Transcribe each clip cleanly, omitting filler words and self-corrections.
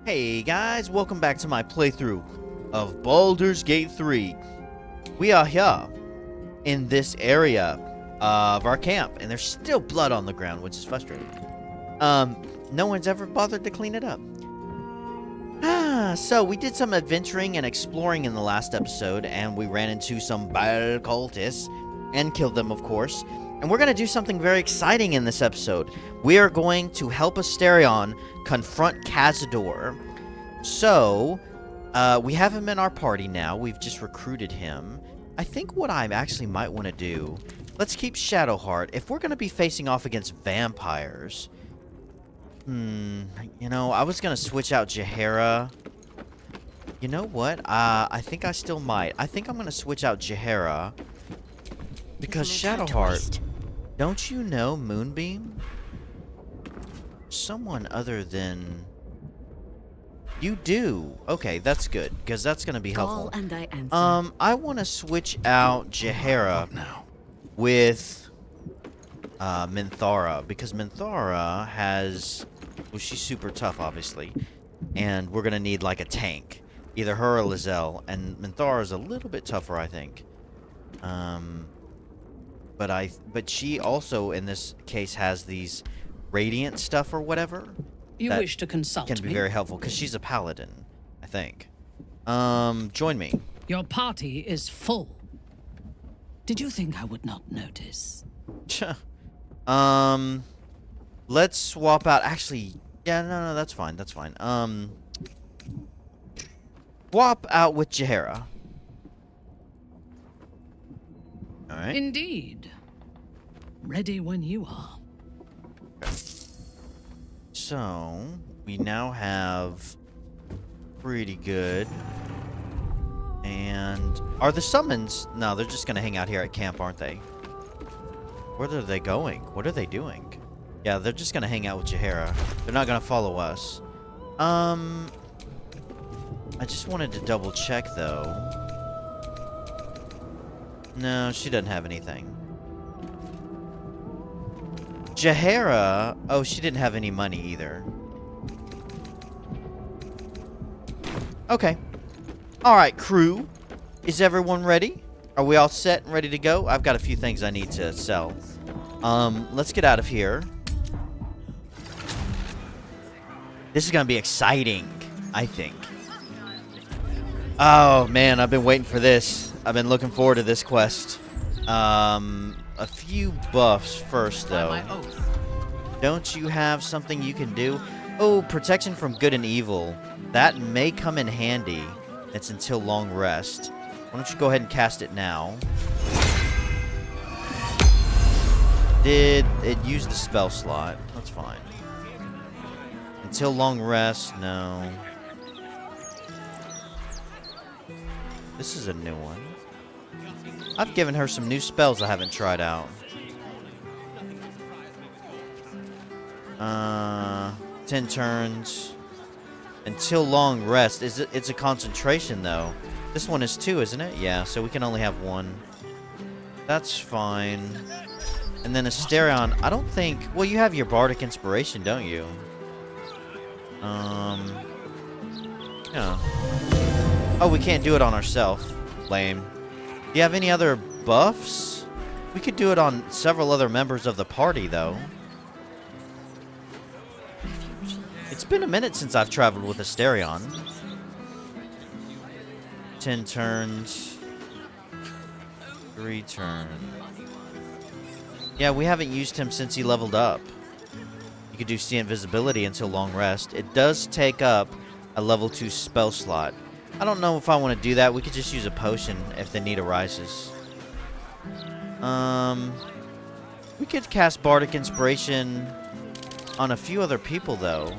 Hey guys, welcome back to my playthrough of Baldur's Gate 3. We are here in this area of our camp, and there's still blood on the ground, which is frustrating. No one's ever bothered to clean it up. So we did some adventuring and exploring in the last episode, and we ran into some bad cultists and killed them, of course. And we're going to do something very exciting in this episode. We are going to help Asterion confront Cazador. So, we have him in our party now. We've just recruited him. I think what I actually might want to do... Let's keep Shadowheart. If we're going to be facing off against vampires... you know, I was going to switch out Jaheira. You know what? I think I still might. I think I'm going to switch out Jaheira. Because Shadowheart... Don't you know Moonbeam? Someone other than... You do. Okay, that's good, because that's going to be helpful. And I answer. I want to switch out Jaheira with Minthara, because Minthara has... Well, she's super tough, obviously. And we're going to need, like, a tank. Either her or Lae'zel, and Minthara is a little bit tougher, I think. But she also, in this case, has these radiant stuff or whatever. You wish to consult me? Can be very helpful, because she's a paladin, I think. Join me. Your party is full. Did you think I would not notice? Let's swap out. Actually, yeah, no, that's fine. That's fine. Swap out with Jaheira. All right. Indeed. Ready when you are. So, we now have pretty good. And are the summons? No, they're just going to hang out here at camp, aren't they? Where are they going? What are they doing? Yeah, they're just going to hang out with Jaheira. They're not going to follow us. I just wanted to double check, though. No, she doesn't have anything. Jaheira... Oh, she didn't have any money either. Okay. Alright, crew. Is everyone ready? Are we all set and ready to go? I've got a few things I need to sell. Let's get out of here. This is gonna be exciting, I think. Oh, man, I've been waiting for this. I've been looking forward to this quest. A few buffs first, though. Don't you have something you can do? Oh, protection from good and evil. That may come in handy. It's until long rest. Why don't you go ahead and cast it now? Did it use the spell slot? That's fine. Until long rest, no. This is a new one. I've given her some new spells I haven't tried out. 10 turns. Until long rest. It's a concentration, though. This one is 2, isn't it? Yeah, so we can only have 1. That's fine. And then Asterion, I don't think... Well, you have your Bardic Inspiration, don't you? Yeah. Oh, we can't do it on ourselves. Lame. Do you have any other buffs? We could do it on several other members of the party, though. It's been a minute since I've traveled with Asterion. 10 turns. 3 turns. Yeah, we haven't used him since he leveled up. You could do See Invisibility until long rest. It does take up a level 2 spell slot. I don't know if I want to do that. We could just use a potion if the need arises. We could cast Bardic Inspiration on a few other people, though.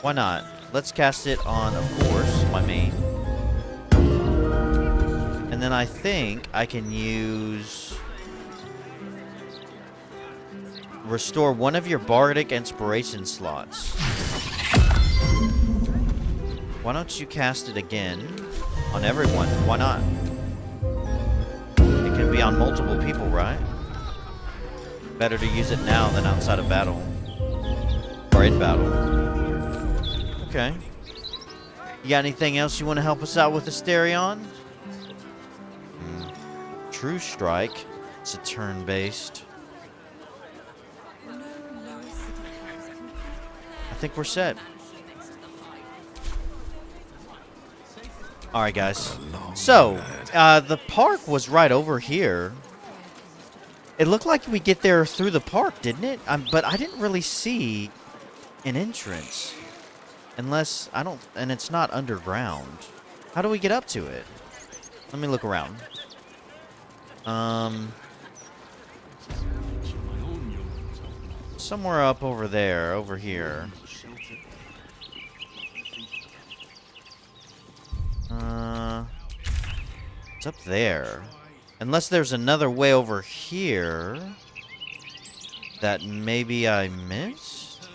Why not? Let's cast it on, of course, my main. And then I think I can use... Restore one of your Bardic Inspiration slots. Why don't you cast it again on everyone? Why not? It can be on multiple people, right? Better to use it now than outside of battle. Or in battle. Okay. You got anything else you want to help us out with, Asterion? True Strike. It's a turn-based. I think we're set. Alright, guys. So, the park was right over here. It looked like we get there through the park, didn't it? But I didn't really see an entrance. Unless, I don't... And it's not underground. How do we get up to it? Let me look around. Somewhere up over there, over here. It's up there. Unless there's another way over here that maybe I missed.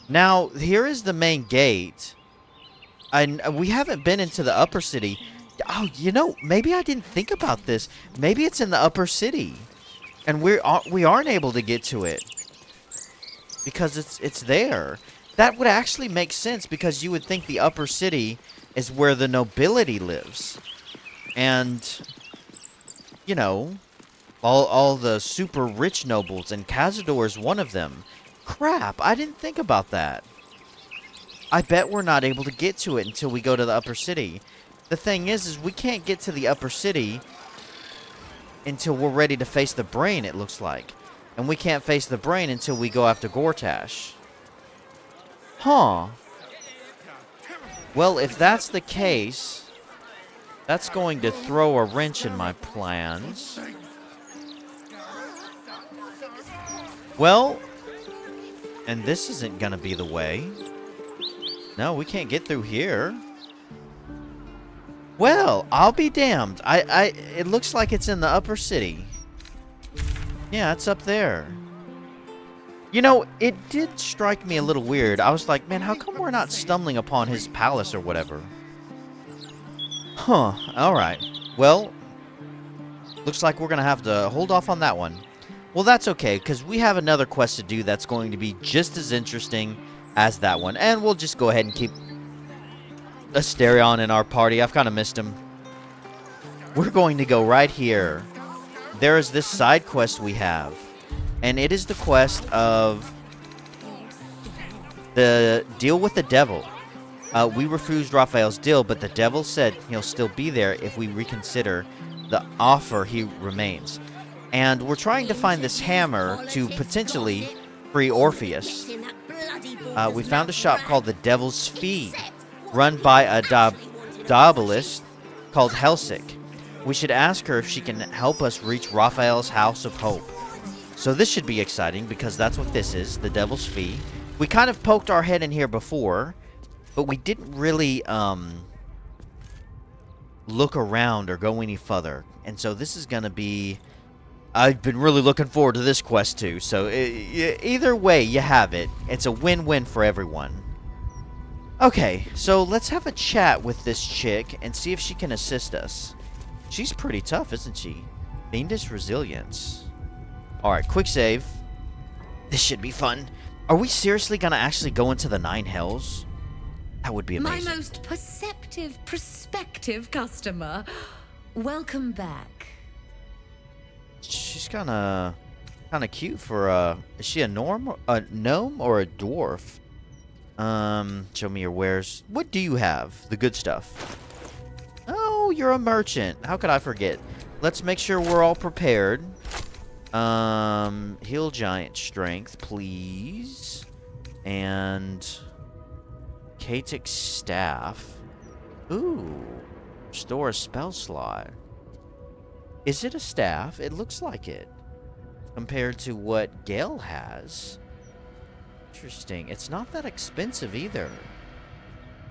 Now, here is the main gate. We haven't been into the upper city. Oh, you know, maybe I didn't think about this. Maybe it's in the upper city. And we aren't able to get to it. Because it's there. That would actually make sense because you would think the upper city is where the nobility lives. And, you know, all the super rich nobles, and Cazador is one of them. Crap, I didn't think about that. I bet we're not able to get to it until we go to the upper city. The thing is we can't get to the upper city until we're ready to face the brain, it looks like. And we can't face the brain until we go after Gortash. Huh. Well, if that's the case, that's going to throw a wrench in my plans. Well, and this isn't going to be the way. No, we can't get through here. Well, I'll be damned. It looks like it's in the upper city. Yeah, it's up there. You know, it did strike me a little weird. I was like, man, how come we're not stumbling upon his palace or whatever? Huh, alright. Well, looks like we're going to have to hold off on that one. Well, that's okay, because we have another quest to do that's going to be just as interesting as that one. And we'll just go ahead and keep Asterion in our party. I've kind of missed him. We're going to go right here. There is this side quest we have. And it is the quest of the deal with the devil. We refused Raphael's deal, but the devil said he'll still be there if we reconsider the offer. He remains. And we're trying to find this hammer to potentially free Orpheus. We found a shop called the Devil's Fee, run by a Dabalist called Helsik. We should ask her if she can help us reach Raphael's House of Hope. So this should be exciting because that's what this is, the Devil's Fee. We kind of poked our head in here before, but we didn't really look around or go any further. And so this is going to be... I've been really looking forward to this quest too. So either way you have it, it's a win-win for everyone. Okay, so let's have a chat with this chick and see if she can assist us. She's pretty tough, isn't she? Fiendish resilience. Alright, quick save. This should be fun. Are we seriously gonna actually go into the 9 hells? That would be amazing. My most perceptive, prospective customer. Welcome back. She's kinda cute for is she a gnome or a dwarf? Show me your wares. What do you have? The good stuff. Oh, you're a merchant. How could I forget? Let's make sure we're all prepared. Heal giant strength, please. And Katic staff. Ooh. Restore a spell slot. Is it a staff? It looks like it. Compared to what Gale has. Interesting. It's not that expensive either.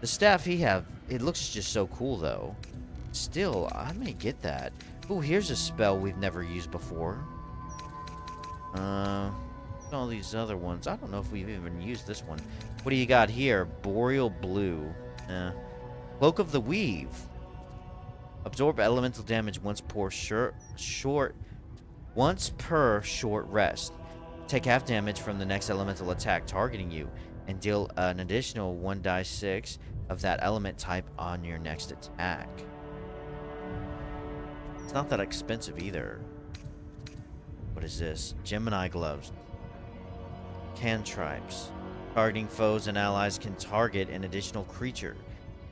The staff he have, it looks just so cool though. Still, I may get that. Ooh, here's a spell we've never used before. All these other ones. I don't know if we've even used this one. What do you got here? Boreal Blue. Cloak of the Weave. Absorb elemental damage once per short rest. Take half damage from the next elemental attack targeting you. and deal an additional 1d6 of that element type on your next attack. It's not that expensive either. What is this? Gemini gloves. Cantrips. Targeting foes and allies can target an additional creature.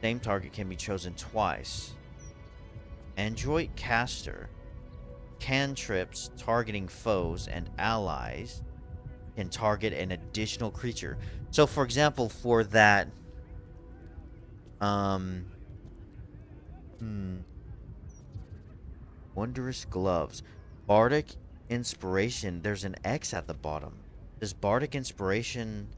Same target can be chosen twice. Android caster. Cantrips targeting foes and allies can target an additional creature. So, for example, for that, wondrous gloves, bardic inspiration. There's an X at the bottom. Does bardic inspiration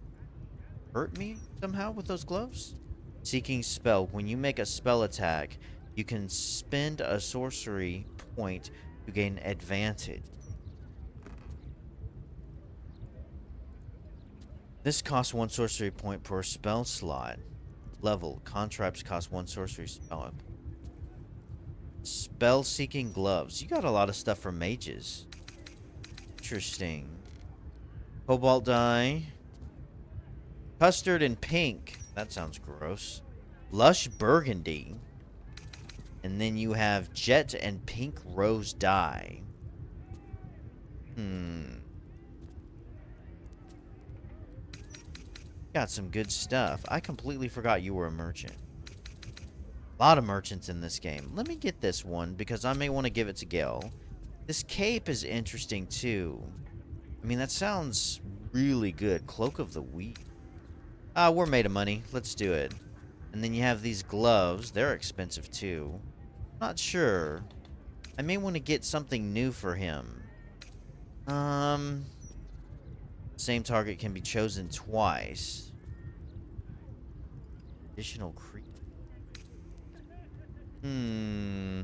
hurt me somehow with those gloves? Seeking spell. When you make a spell attack, you can spend a sorcery point to gain advantage. This costs 1 sorcery point per spell slot. Level. Cantrips cost 1 sorcery spell. Spell-seeking gloves. You got a lot of stuff for mages. Interesting. Cobalt dye. Custard and pink. That sounds gross. Lush burgundy. And then you have jet and pink rose dye. Got some good stuff. I completely forgot you were a merchant. A lot of merchants in this game. Let me get this one because I may want to give it to Gale. This cape is interesting too. I mean, that sounds really good. Cloak of the Weak. We're made of money. Let's do it. And then you have these gloves. They're expensive too. Not sure. I may want to get something new for him. Same target can be chosen twice. Additional creature. I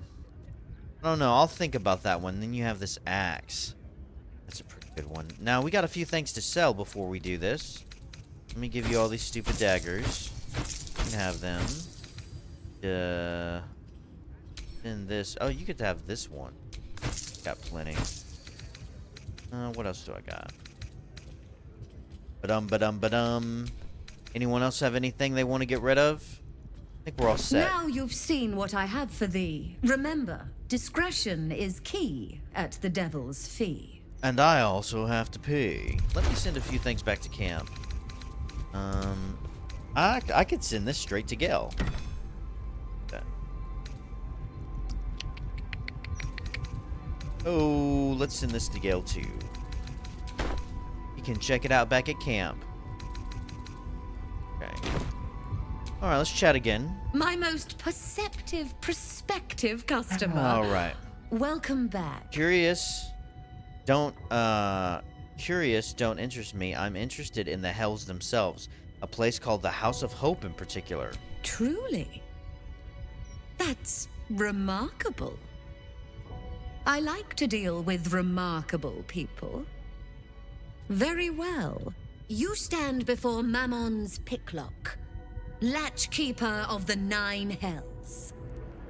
don't know. I'll think about that one. Then you have this axe. That's a pretty good one. Now, we got a few things to sell before we do this. Let me give you all these stupid daggers. You can have them. And this. Oh, you get to have this one. Got plenty. What else do I got? Ba-dum. Anyone else have anything they want to get rid of? I think we're all set. Now you've seen what I have for thee. Remember, discretion is key at the Devil's Fee. And I also have to pay. Let me send a few things back to camp. I could send this straight to Gale. Okay. Oh, let's send this to Gale too. You can check it out back at camp. Okay. Alright, let's chat again. My most perceptive prospective customer. Alright. Welcome back. Curious don't interest me. I'm interested in the hells themselves. A place called the House of Hope in particular. Truly? That's remarkable. I like to deal with remarkable people. Very well. You stand before Mammon's picklock, latchkeeper of the 9 hells.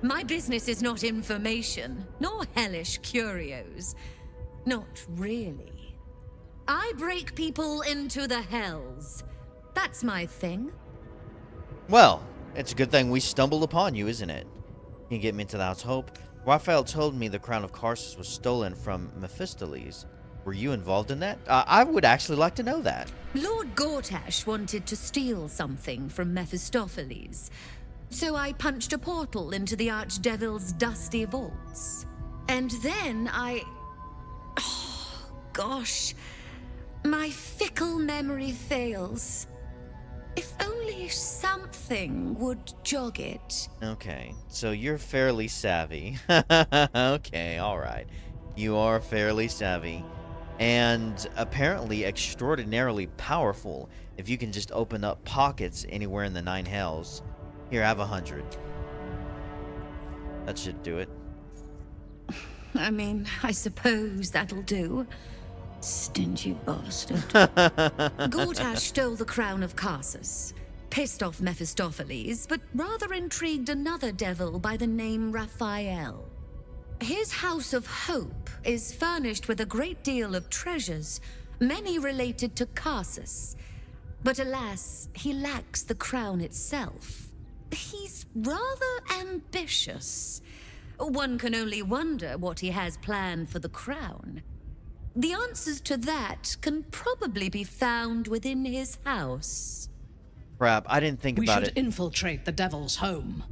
My business is not information, nor hellish curios. Not really. I break people into the hells. That's my thing. Well, it's a good thing we stumbled upon you, isn't it? Can you get me into the House of Hope? Raphael told me the crown of Karsus was stolen from Mephistopheles. Were you involved in that? I would actually like to know that. Lord Gortash wanted to steal something from Mephistopheles, so I punched a portal into the Archdevil's dusty vaults. And then oh, gosh, my fickle memory fails. If only something would jog it. Okay, so you're fairly savvy. Okay, alright. You are fairly savvy. And apparently extraordinarily powerful if you can just open up pockets anywhere in the 9 hells. Here, have 100. That should do it. I mean, I suppose that'll do. Stingy bastard. Gortash stole the crown of Karsus, pissed off Mephistopheles, but rather intrigued another devil by the name Raphael. His House of Hope is furnished with a great deal of treasures, many related to Karsus. But alas, he lacks the crown itself. He's rather ambitious. One can only wonder what he has planned for the crown. The answers to that can probably be found within his house. Crap, I didn't think about We it. should infiltrate the devil's home.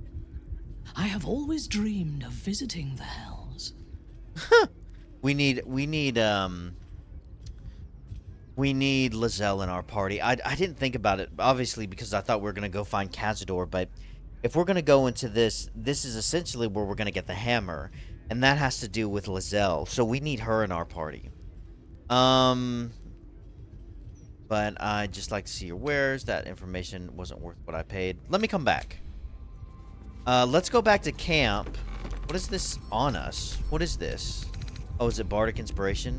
I have always dreamed of visiting the Hells. We need Lae'zel in our party. I didn't think about it, obviously, because I thought we were going to go find Cazador, but if we're going to go into this is essentially where we're going to get the hammer, and that has to do with Lae'zel, so we need her in our party. But I'd just like to see your wares. That information wasn't worth what I paid. Let me come back. Let's go back to camp. What is this on us? What is this? Oh, is it Bardic Inspiration?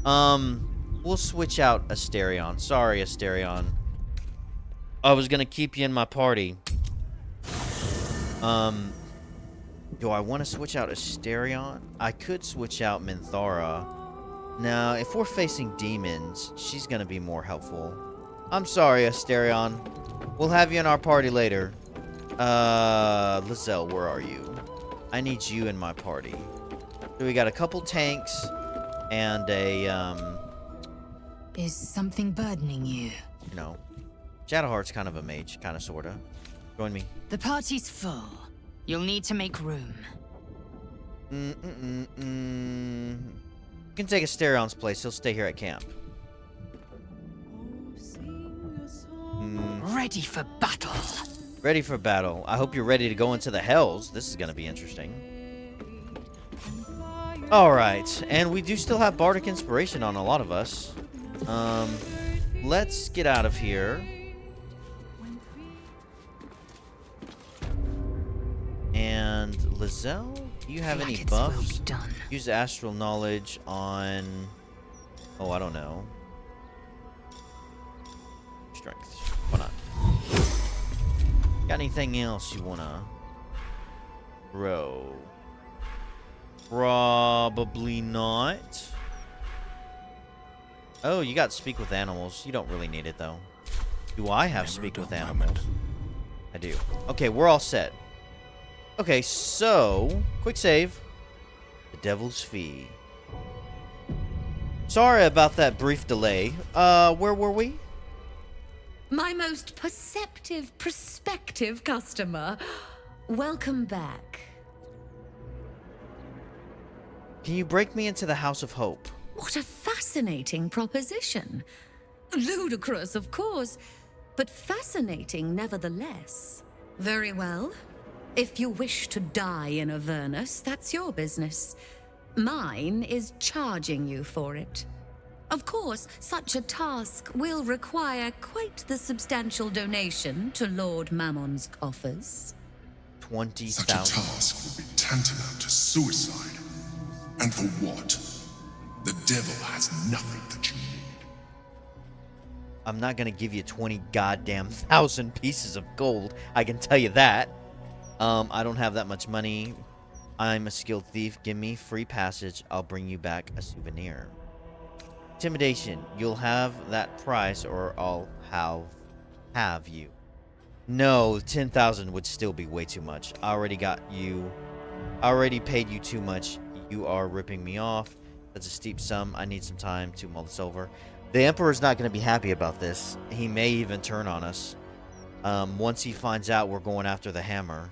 We'll switch out Asterion. Sorry, Asterion. I was gonna keep you in my party. Do I want to switch out Asterion? I could switch out Minthara. Now, if we're facing demons, she's gonna be more helpful. I'm sorry, Asterion. We'll have you in our party later. Lae'zel, where are you? I need you in my party. So we got a couple tanks and a, Is something burdening you? you know, Shadowheart's kind of a mage, kind of, sorta. Join me. The party's full. You'll need to make room. You can take Asterion's place. He'll stay here at camp. Ready for battle. Ready for battle. I hope you're ready to go into the Hells. This is going to be interesting. Alright, and we do still have Bardic Inspiration on a lot of us. Let's get out of here. And Lae'zel, do you have any buffs? Use Astral Knowledge on... Oh, I don't know. Strength. Why not? Got anything else you wanna grow? Probably not. Oh, you got Speak with Animals. You don't really need it, though. Do I have Speak with Animals? I do. Okay, we're all set. Okay, so... Quick save. The Devil's Fee. Sorry about that brief delay. Where were we? My most prospective customer. Welcome back. Can you break me into the House of Hope? What a fascinating proposition. Ludicrous, of course, but fascinating nevertheless. Very well. If you wish to die in Avernus, that's your business. Mine is charging you for it. Of course, such a task will require quite the substantial donation to Lord Mammon's coffers. 20,000. Such a task would be tantamount to suicide. And for what? The devil has nothing that you need. I'm not gonna give you 20 goddamn thousand pieces of gold. I can tell you that. I don't have that much money. I'm a skilled thief. Give me free passage. I'll bring you back a souvenir. Intimidation. You'll have that price or I'll have you. No, 10,000 would still be way too much. I already got you. I already paid you too much. You are ripping me off. That's a steep sum. I need some time to mull this over. The Emperor's not going to be happy about this. He may even turn on us. Once he finds out we're going after the hammer,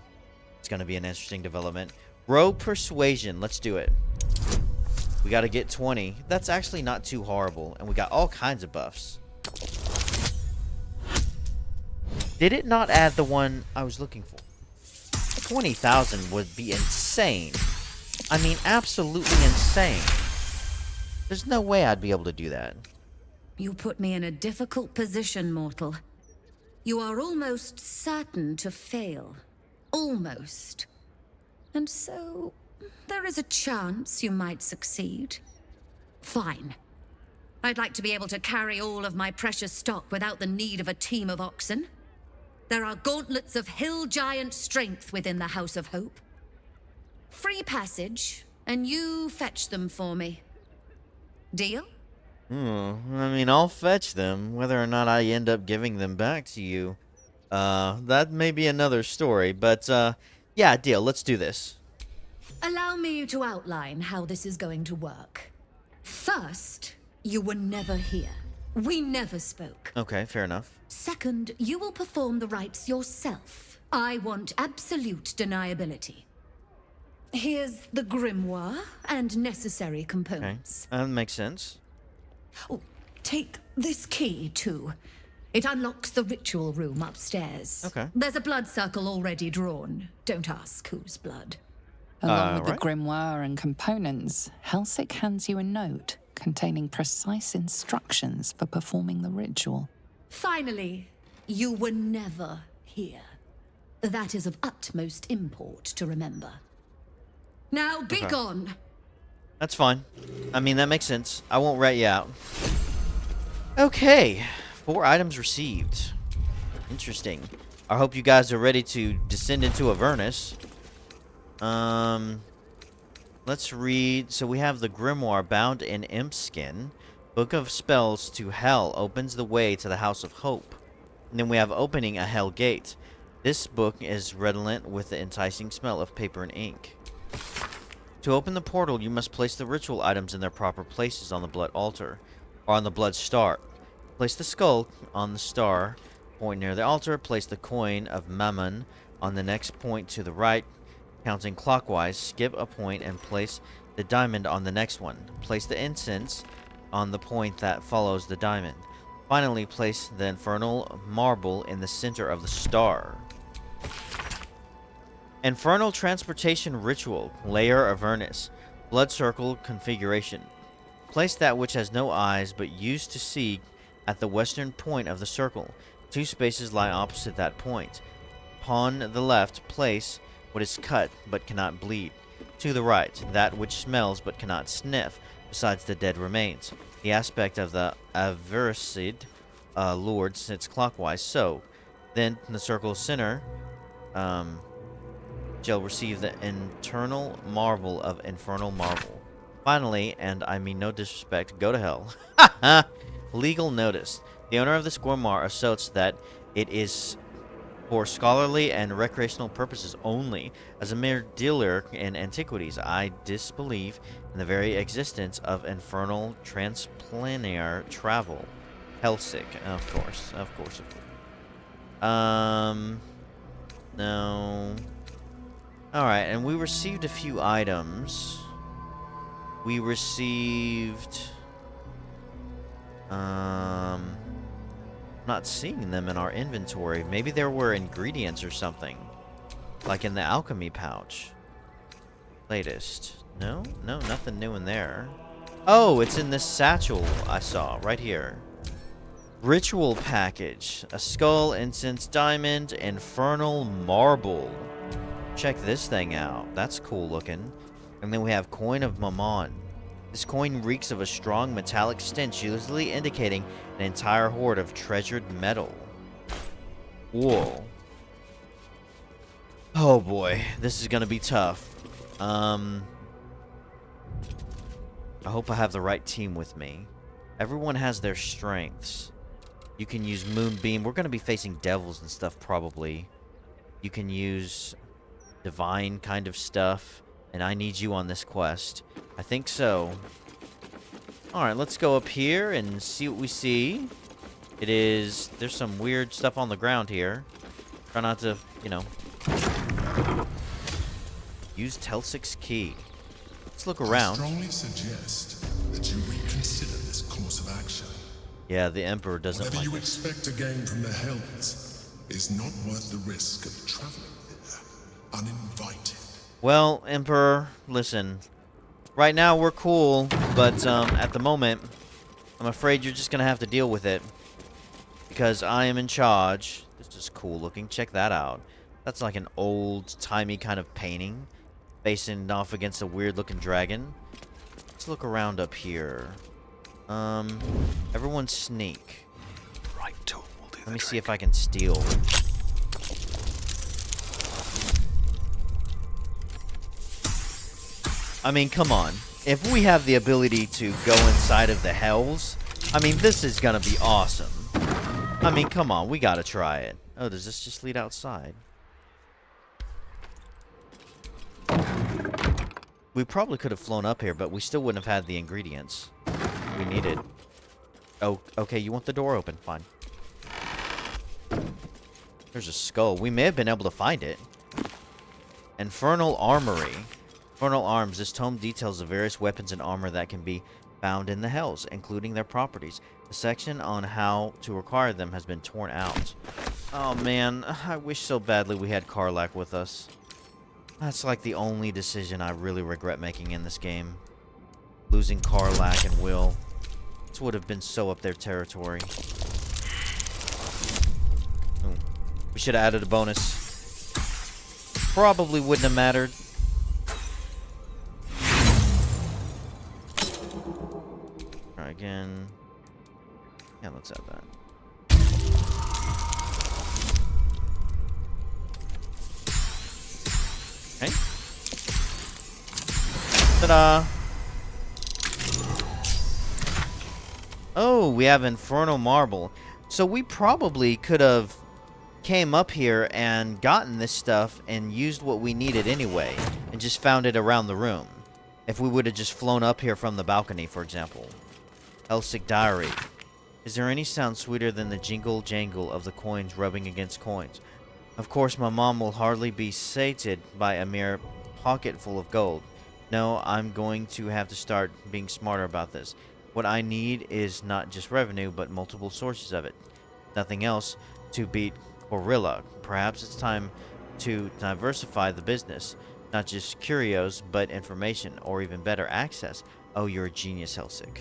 it's going to be an interesting development. Rogue Persuasion. Let's do it. We got to get 20. That's actually not too horrible. And we got all kinds of buffs. Did it not add the one I was looking for? 20,000 would be insane. I mean, absolutely insane. There's no way I'd be able to do that. You put me in a difficult position, mortal. You are almost certain to fail. Almost. And so, there is a chance you might succeed. Fine. I'd like to be able to carry all of my precious stock without the need of a team of oxen. There are gauntlets of hill giant strength within the House of Hope. Free passage, and you fetch them for me. Deal? I mean, I'll fetch them. Whether or not I end up giving them back to you, that may be another story. But, yeah, deal. Let's do this. Allow me to outline how this is going to work. First, you were never here. We never spoke. Okay, fair enough. Second, you will perform the rites yourself. I want absolute deniability. Here's the grimoire and necessary Okay, components. that makes sense. Oh, take this key, too. It unlocks the ritual room upstairs. Okay. There's a blood circle already drawn. Don't ask whose blood. Along with right. the grimoire and components, Helsik hands you a note containing precise instructions for performing the ritual. Finally, you were never here. That is of utmost import to remember. Now be gone. That's fine. I mean, that makes sense. I won't rat you out. Okay. 4 items received. Interesting. I hope you guys are ready to descend into Avernus. Let's read. So we have the Grimoire bound in imp skin. Book of Spells to Hell opens the way to the House of Hope. And then we have opening a Hell Gate. This book is redolent with the enticing smell of paper and ink. To open the portal, you must place the ritual items in their proper places on the blood altar, or on the blood star. Place the skull on the star point near the altar. Place the coin of Mammon on the next point to the right, counting clockwise. Skip a point and place the diamond on the next one. Place the incense on the point that follows the diamond. Finally, place the infernal marble in the center of the star. Infernal Transportation Ritual, Layer Avernus, Blood Circle Configuration. Place that which has no eyes but used to see at the western point of the circle. 2 spaces lie opposite that point. Upon the left, place what is cut but cannot bleed. To the right, that which smells but cannot sniff, besides the dead remains. The aspect of the Aversid Lord sits clockwise, so then the circle's center shall receive the internal marvel of infernal marvel. Finally, and I mean no disrespect, go to hell. Legal notice. The owner of this grimoire asserts that it is for scholarly and recreational purposes only. As a mere dealer in antiquities, I disbelieve in the very existence of infernal transplanar travel. Helsik, of course. No. Alright, and we received a few items. We received... not seeing them in our inventory. Maybe there were ingredients or something. Like in the alchemy pouch. Latest. No, nothing new in there. Oh, it's in this satchel I saw right here. Ritual package. A skull, incense, diamond, infernal marble. Check this thing out. That's cool looking. And then we have coin of Mammon. This coin reeks of a strong metallic stench, usually indicating an entire hoard of treasured metal. Whoa. Oh boy, this is gonna be tough. I hope I have the right team with me. Everyone has their strengths. You can use Moonbeam. We're gonna be facing devils and stuff probably. You can use divine kind of stuff. And I need you on this quest. I think so. Alright, let's go up here and see what we see. It is... There's some weird stuff on the ground here. Try not to, you know... Use Telsik's key. Let's look around. I strongly suggest that you reconsider this course of action. Yeah, the Emperor doesn't Whatever like you it. expect to gain from the Hells is not worth the risk of traveling there uninvited. Well, Emperor, listen. Right now we're cool, but at the moment, I'm afraid you're just gonna have to deal with it. Because I am in charge. This is cool looking. Check that out. That's like an old-timey kind of painting. Facing off against a weird-looking dragon. Let's look around up here. Everyone sneak. Right tool will do Let me see if I can steal. I mean, come on. If we have the ability to go inside of the hells, I mean, this is gonna be awesome. I mean, come on, we gotta try it. Oh, does this just lead outside? We probably could have flown up here, but we still wouldn't have had the ingredients we needed. Oh, okay, you want the door open. Fine. There's a skull. We may have been able to find it. Infernal Armory. Infernal Arms. This tome details the various weapons and armor that can be found in the hells, including their properties. The section on how to acquire them has been torn out. Oh man, I wish so badly we had Karlach with us. That's like the only decision I really regret making in this game. Losing Karlach and Will. This would have been so up their territory. Ooh. We should have added a bonus. Probably wouldn't have mattered. Try again. Yeah, let's add that. Okay. Ta-da! Oh, we have Infernal Marble. So we probably could have came up here and gotten this stuff and used what we needed anyway, and just found it around the room. If we would have just flown up here from the balcony, for example. Helsik Diary. Is there any sound sweeter than the jingle-jangle of the coins rubbing against coins? Of course, my mom will hardly be sated by a mere pocket full of gold. No, I'm going to have to start being smarter about this. What I need is not just revenue, but multiple sources of it. Nothing else to beat Gorilla. Perhaps it's time to diversify the business. Not just curios, but information, or even better, access. Oh, you're a genius, Helsik.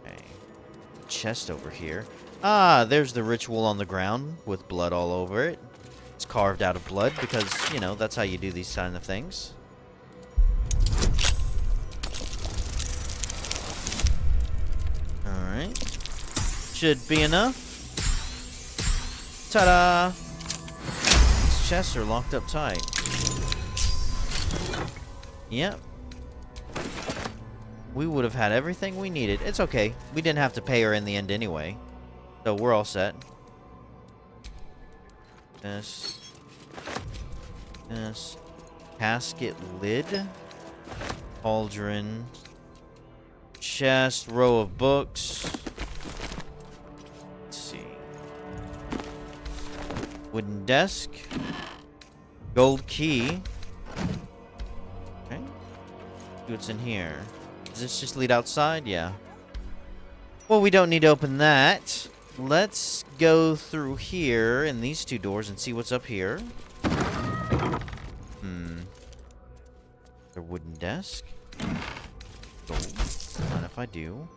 Okay. Chest over here. Ah, there's the ritual on the ground with blood all over it. It's carved out of blood because, you know, that's how you do these kind of things. Alright. Should be enough. Ta-da! These chests are locked up tight. Yep. We would have had everything we needed. It's okay. We didn't have to pay her in the end anyway. So we're all set. This. This. Casket lid. Cauldron. Chest. Row of books. Let's see. Wooden desk. Gold key. Okay. See what's in here. Does this just lead outside? Yeah. Well, we don't need to open that. Let's go through here in these two doors and see what's up here. A wooden desk. Gold. Not if I do.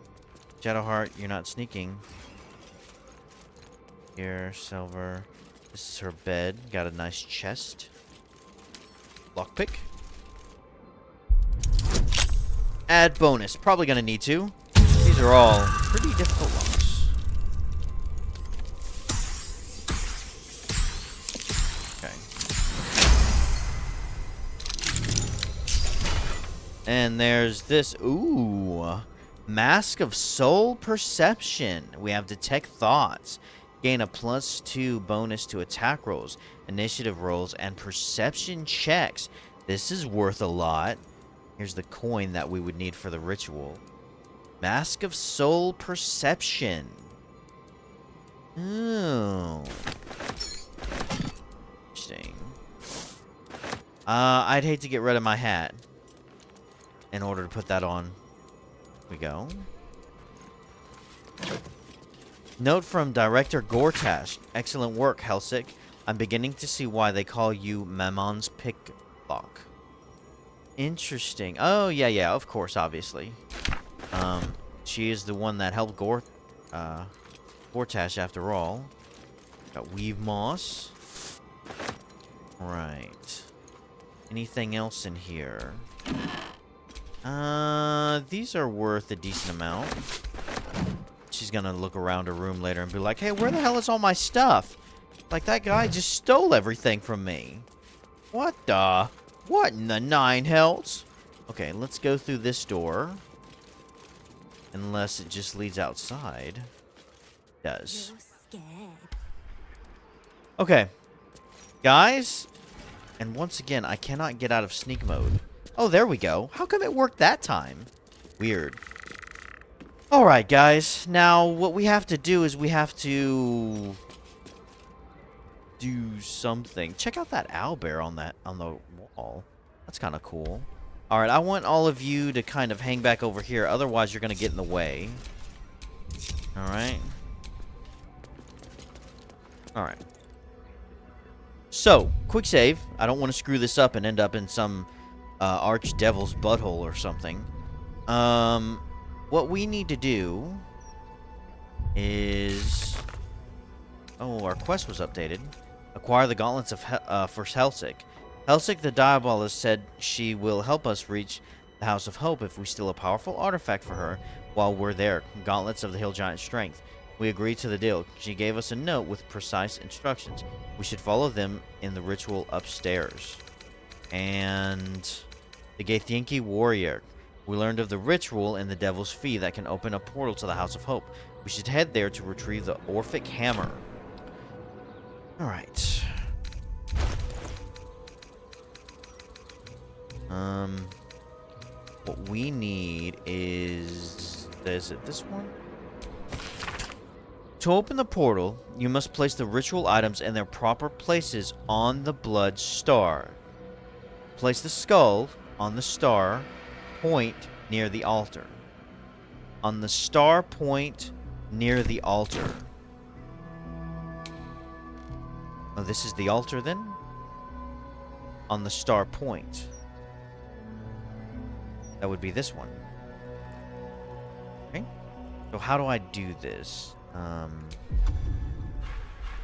Shadowheart, you're not sneaking. Here, silver. This is her bed. Got a nice chest. Lockpick. Add bonus. Probably gonna need to. These are all pretty difficult locks. And there's this, ooh, Mask of Soul Perception. We have Detect Thoughts. Gain a +2 bonus to attack rolls, initiative rolls, and perception checks. This is worth a lot. Here's the coin that we would need for the ritual. Mask of Soul Perception. Ooh. Interesting. I'd hate to get rid of my hat in order to put that on. Here we go. Note from director Gortash. Excellent work, Helsik. I'm beginning to see why they call you Mammon's Picklock. Interesting. Oh, yeah, of course, obviously. She is the one that helped Gortash after all. Got Weave Moss. Right. Anything else in here? These are worth a decent amount. She's gonna look around her room later and be like, hey, where the hell is all my stuff? Like, that guy just stole everything from me. What the? What in the nine hells? Okay, let's go through this door. Unless it just leads outside. It does. Okay. Guys. And once again, I cannot get out of sneak mode. Oh, there we go. How come it worked that time? Weird. Alright, guys. Now, what we have to do is we have to do something. Check out that owlbear on the wall. That's kind of cool. Alright, I want all of you to kind of hang back over here. Otherwise, you're going to get in the way. Alright. Alright. So, quick save. I don't want to screw this up and end up in some archdevil's butthole or something. What we need to do is... Oh, our quest was updated. Acquire the gauntlets of for Helsik. Helsik the Diabolist said she will help us reach the House of Hope if we steal a powerful artifact for her while we're there. Gauntlets of the Hill Giant's strength. We agreed to the deal. She gave us a note with precise instructions. We should follow them in the ritual upstairs. And the Gaethinki warrior. We learned of the ritual in the Devil's Fee that can open a portal to the House of Hope. We should head there to retrieve the Orphic Hammer. Alright. What we need is it this one? To open the portal, you must place the ritual items in their proper places on the blood star. Place the skull on the star point near the altar. On the star point near the altar. Oh, this is the altar then? On the star point. That would be this one. Okay. So how do I do this?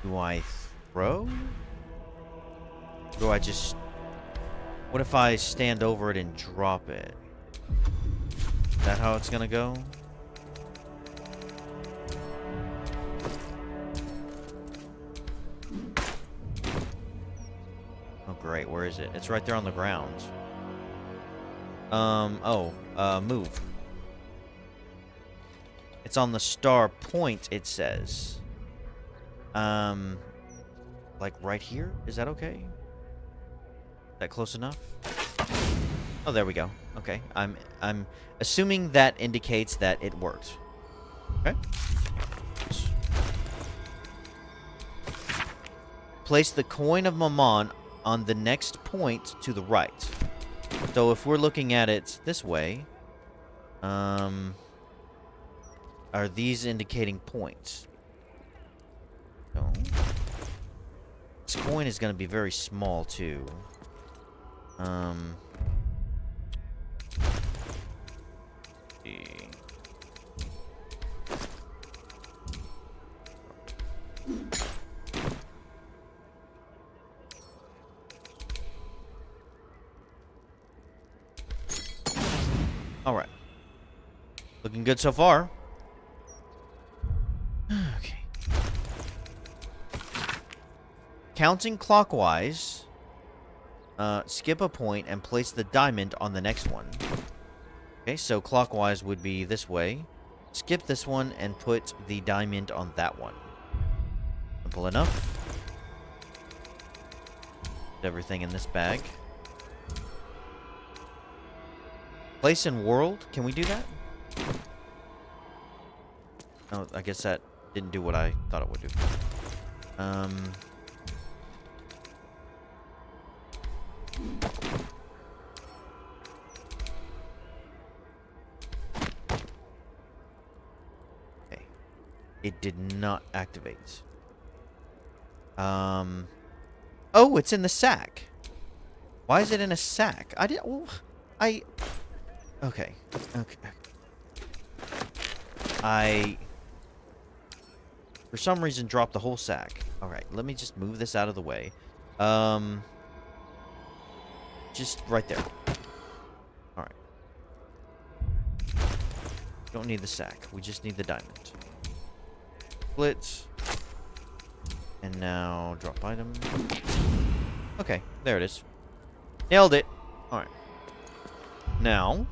Do I throw? Do I just... What if I stand over it and drop it? Is that how it's gonna go? Oh, great. Where is it? It's right there on the ground. Move. It's on the star point, it says. Like right here? Is that okay? Is that close enough? Oh, there we go. Okay. I'm assuming that indicates that it worked. Okay. Place the coin of Mammon on the next point to the right. So if we're looking at it this way, are these indicating points? No. This coin is going to be very small too. Alright. Looking good so far. Okay. Counting clockwise, skip a point and place the diamond on the next one. Okay, so clockwise would be this way. Skip this one and put the diamond on that one. Simple enough. Put everything in this bag. Place in world. Can we do that? Oh, I guess that didn't do what I thought it would do. Okay. It did not activate. Oh, it's in the sack. Why is it in a sack? Okay. I, for some reason, dropped the whole sack. Alright, let me just move this out of the way. Just right there. Alright. Don't need the sack. We just need the diamond. Split. And now drop item. Okay, there it is. Nailed it. All right. Now,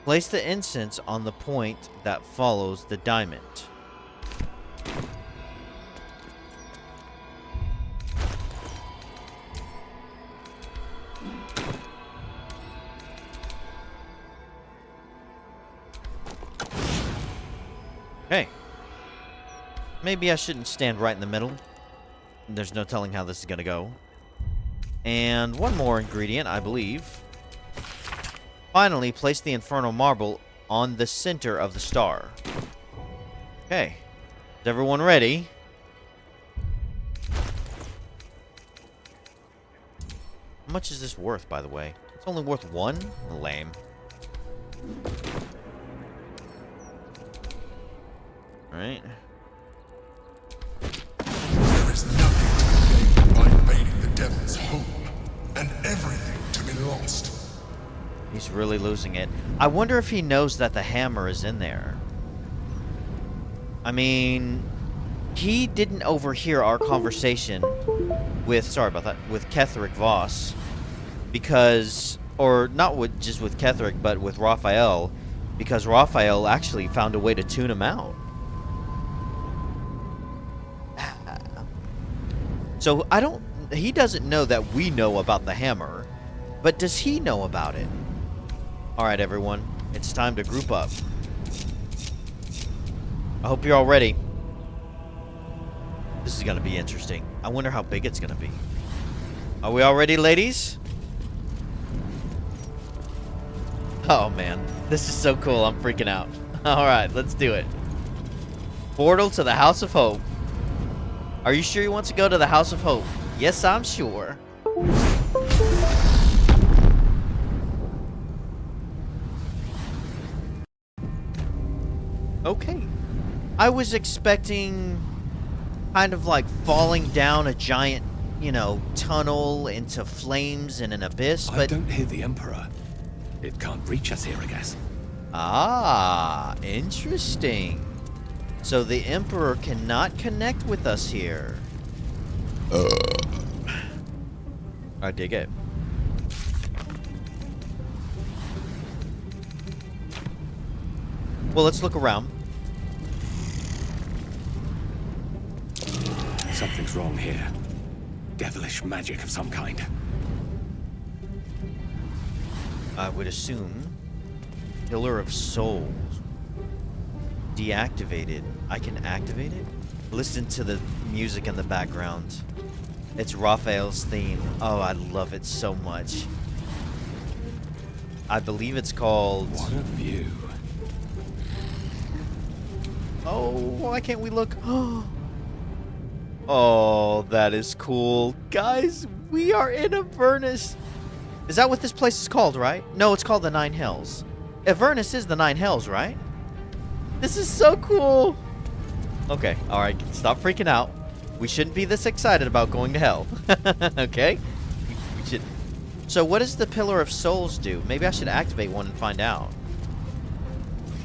place the incense on the point that follows the diamond. Okay. Maybe I shouldn't stand right in the middle. There's no telling how this is going to go. And one more ingredient, I believe. Finally, place the infernal marble on the center of the star. Okay. Is everyone ready? How much is this worth, by the way? It's only worth 1? Lame. Alright. There is nothing to be gained by invading the devil's home, and everything to be lost. He's really losing it. I wonder if he knows that the hammer is in there. I mean, he didn't overhear our conversation with, sorry about that, with Ketheric Voss. Because, or not with just with Ketheric, but with Raphael. Because Raphael actually found a way to tune him out. So he doesn't know that we know about the hammer. But does he know about it? Alright, everyone. It's time to group up. I hope you're all ready. This is going to be interesting. I wonder how big it's going to be. Are we all ready, ladies? Oh, man. This is so cool. I'm freaking out. Alright, let's do it. Portal to the House of Hope. Are you sure you want to go to the House of Hope? Yes, I'm sure. Okay. I was expecting kind of like falling down a giant, you know, tunnel into flames and an abyss, but... I don't hear the Emperor. It can't reach us here, I guess. Ah, interesting. So the Emperor cannot connect with us here. I dig it. Well, let's look around. Something's wrong here. Devilish magic of some kind. I would assume Pillar of Souls. Deactivated. I can activate it? Listen to the music in the background. It's Raphael's theme. Oh, I love it so much. I believe it's called... What a view. Oh, why can't we look? Oh, that is cool. Guys, we are in Avernus. Is that what this place is called, right? No, it's called the Nine Hells. Avernus is the Nine Hells, right? This is so cool. Okay, alright, stop freaking out. We shouldn't be this excited about going to hell. Okay? We should. So what does the Pillar of Souls do? Maybe I should activate one and find out.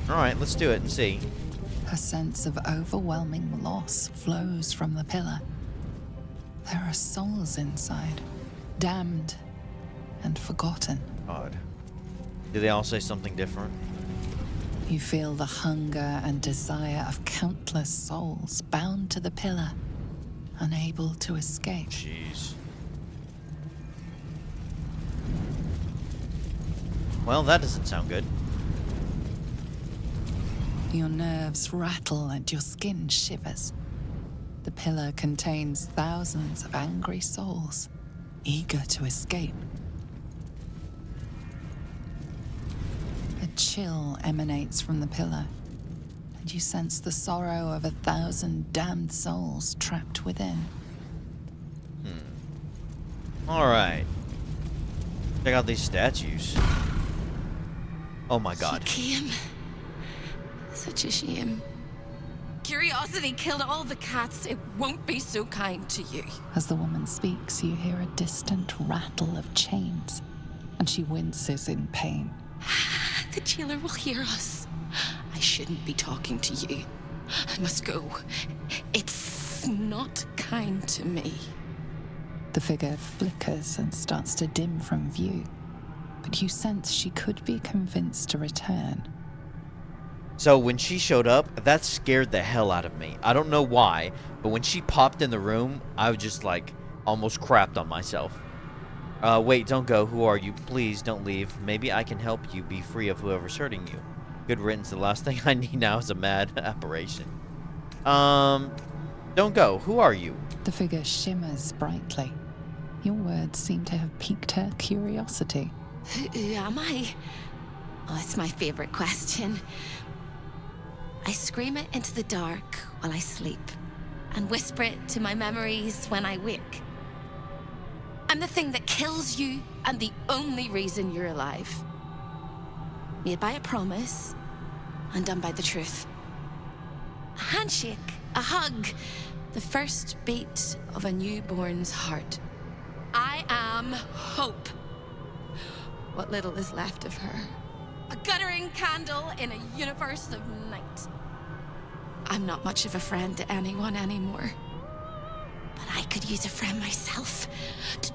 Alright, let's do it and see. A sense of overwhelming loss flows from the pillar. There are souls inside, damned and forgotten. Odd. Do they all say something different? You feel the hunger and desire of countless souls bound to the pillar, unable to escape. Jeez. Well, that doesn't sound good. Your nerves rattle and your skin shivers. The pillar contains thousands of angry souls, eager to escape. A chill emanates from the pillar, and you sense the sorrow of 1,000 damned souls trapped within. Alright. Check out these statues. Oh my god. Came. Such a shame. Curiosity killed all the cats. It won't be so kind to you. As the woman speaks, you hear a distant rattle of chains, and she winces in pain. The jailer will hear us. I shouldn't be talking to you. I must go. It's not kind to me. The figure flickers and starts to dim from view, but you sense she could be convinced to return. So when she showed up, that scared the hell out of me. I don't know why, but when she popped in the room, I was just like almost crapped on myself. Wait, don't go. Who are you? Please don't leave. Maybe I can help you be free of whoever's hurting you. Good riddance. The last thing I need now is a mad apparition. Don't go. Who are you? The figure shimmers brightly. Your words seem to have piqued her curiosity. Who am I? Oh, it's my favorite question. I scream it into the dark while I sleep, and whisper it to my memories when I wake. I'm the thing that kills you, and the only reason you're alive. Made by a promise, undone by the truth. A handshake, a hug, the first beat of a newborn's heart. I am hope. What little is left of her. A guttering candle in a universe of night. I'm not much of a friend to anyone anymore. But I could use a friend myself.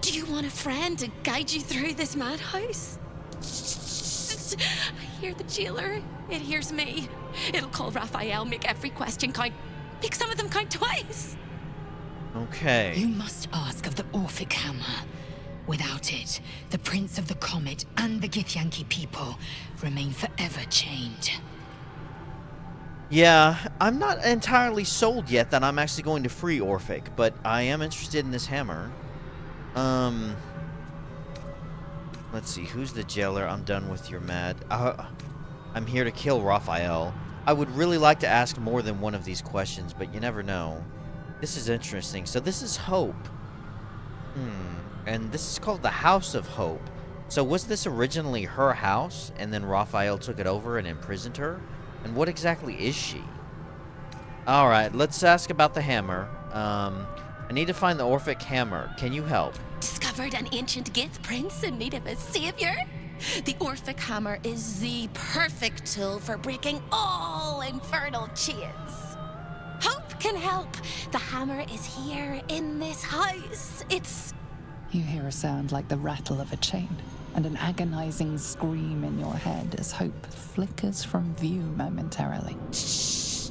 Do you want a friend to guide you through this madhouse? I hear the jailer. It hears me. It'll call Raphael, make every question count. Make some of them count twice. Okay. You must ask of the Orphic Hammer. Without it, the Prince of the Comet and the Githyanki people remain forever chained. Yeah, I'm not entirely sold yet that I'm actually going to free Orphic, but I am interested in this hammer. Let's see, who's the jailer? I'm done with your mad. I'm here to kill Raphael. I would really like to ask more than one of these questions, but you never know. This is interesting. So this is Hope. And this is called the House of Hope. So was this originally her house, and then Raphael took it over and imprisoned her? And what exactly is she? Alright, let's ask about the hammer. I need to find the Orphic hammer. Can you help? Discovered an ancient Gith prince in need of a savior? The Orphic hammer is the perfect tool for breaking all infernal chains. Hope can help. The hammer is here in this house. It's... You hear a sound like the rattle of a chain, and an agonizing scream in your head as hope flickers from view momentarily. Shh.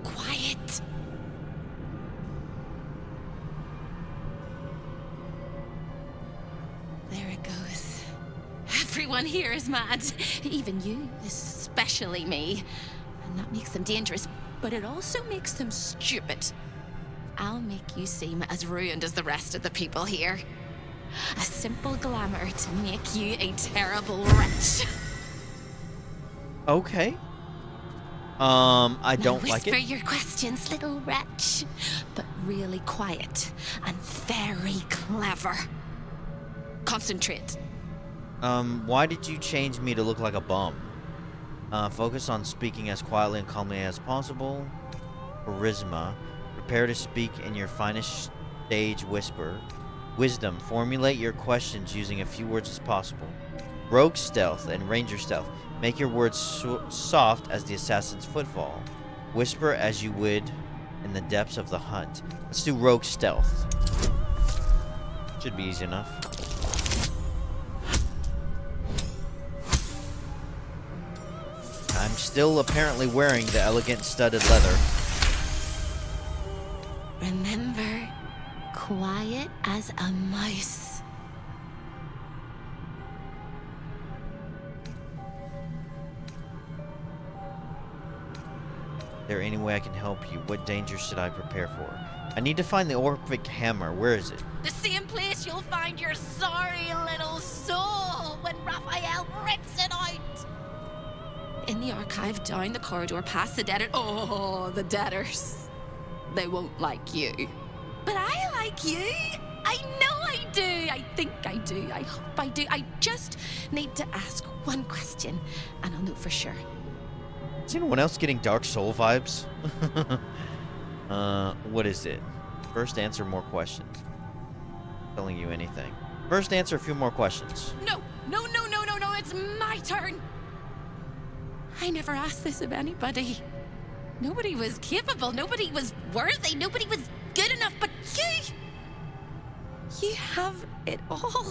Quiet. There it goes. Everyone here is mad. Even you, especially me. And that makes them dangerous, but it also makes them stupid. I'll make you seem as ruined as the rest of the people here. A simple glamour to make you a terrible wretch. Okay. I don't now like it. whisper your questions, little wretch. But really quiet and very clever. Concentrate. Why did you change me to look like a bum? Focus on speaking as quietly and calmly as possible. Charisma. Prepare to speak in your finest stage whisper. Wisdom. Formulate your questions using a few words as possible. Rogue stealth and ranger stealth. Make your words soft as the assassin's footfall. Whisper as you would in the depths of the hunt. Let's do rogue stealth. Should be easy enough. I'm still apparently wearing the elegant studded leather. Remember, quiet as a mouse. Is there any way I can help you? What danger should I prepare for? I need to find the Orphic hammer. Where is it? The same place you'll find your sorry little soul when Raphael rips it out. In the archive, down the corridor, past the debtor. Oh, the debtors. They won't like you. But I like you. I know I do. I think I do. I hope I do. I just need to ask one question, and I'll know for sure. Is anyone else getting Dark Soul vibes? What is it? First, answer more questions. Telling you anything. First, answer a few more questions. No, it's my turn. I never asked this of anybody. Nobody was capable, nobody was worthy, nobody was good enough, but you! You have it all.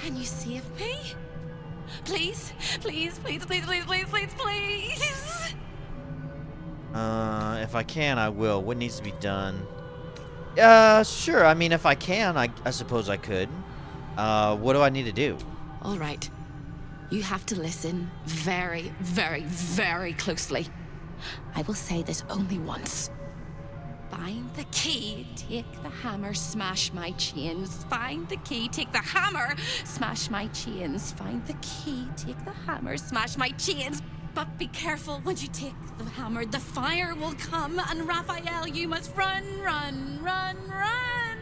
Can you save me? Please, please, please, please, please, please, please, please! If I can, I will. What needs to be done? Sure. I mean, if I can, I suppose I could. What do I need to do? All right. You have to listen very, very, very closely. I will say this only once. Find the key, take the hammer, smash my chains. Find the key, take the hammer, smash my chains. Find the key, take the hammer, smash my chains. But be careful, when you take the hammer, the fire will come, and Raphael, you must run, run, run, run.